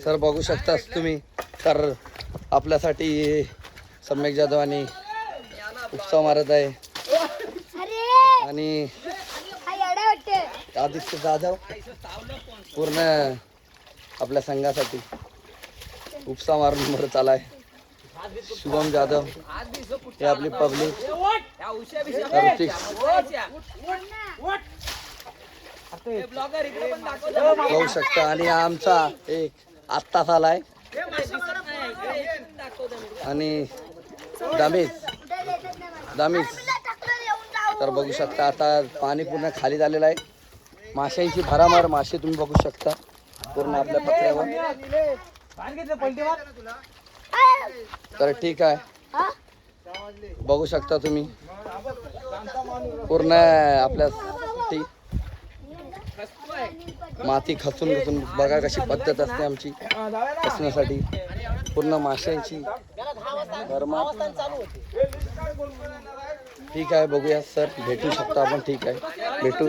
Sir बघू शकतास तुम्ही, तर आपल्यासाठी सम्यक जाधव आणि उत्सव मारत आहे आणि आदित्य जाधव पूर्ण आपल्या संघासाठी उपसा मारून बरं चालाय. शुभम जाधव हे आपली पब्लिक बघू शकता. आणि आमचा एक आत्ताच आलाय आणि दामीज तर बघू शकता. आता पाणी पूर्ण खाली झालेलं आहे. माशांची भरामार मासे तुम्ही बघू शकता पूर्ण आपल्या पत्र्यावर. तर ठीक आहे, बघू शकता तुम्ही पूर्ण आपल्या माती खचून खचून बघा कशी पद्धत असते आमची खचण्यासाठी. पूर्ण माशांची भरमार. ठीक आहे, बघूया सर, भेटू शकतो आपण. ठीक आहे, भेटू.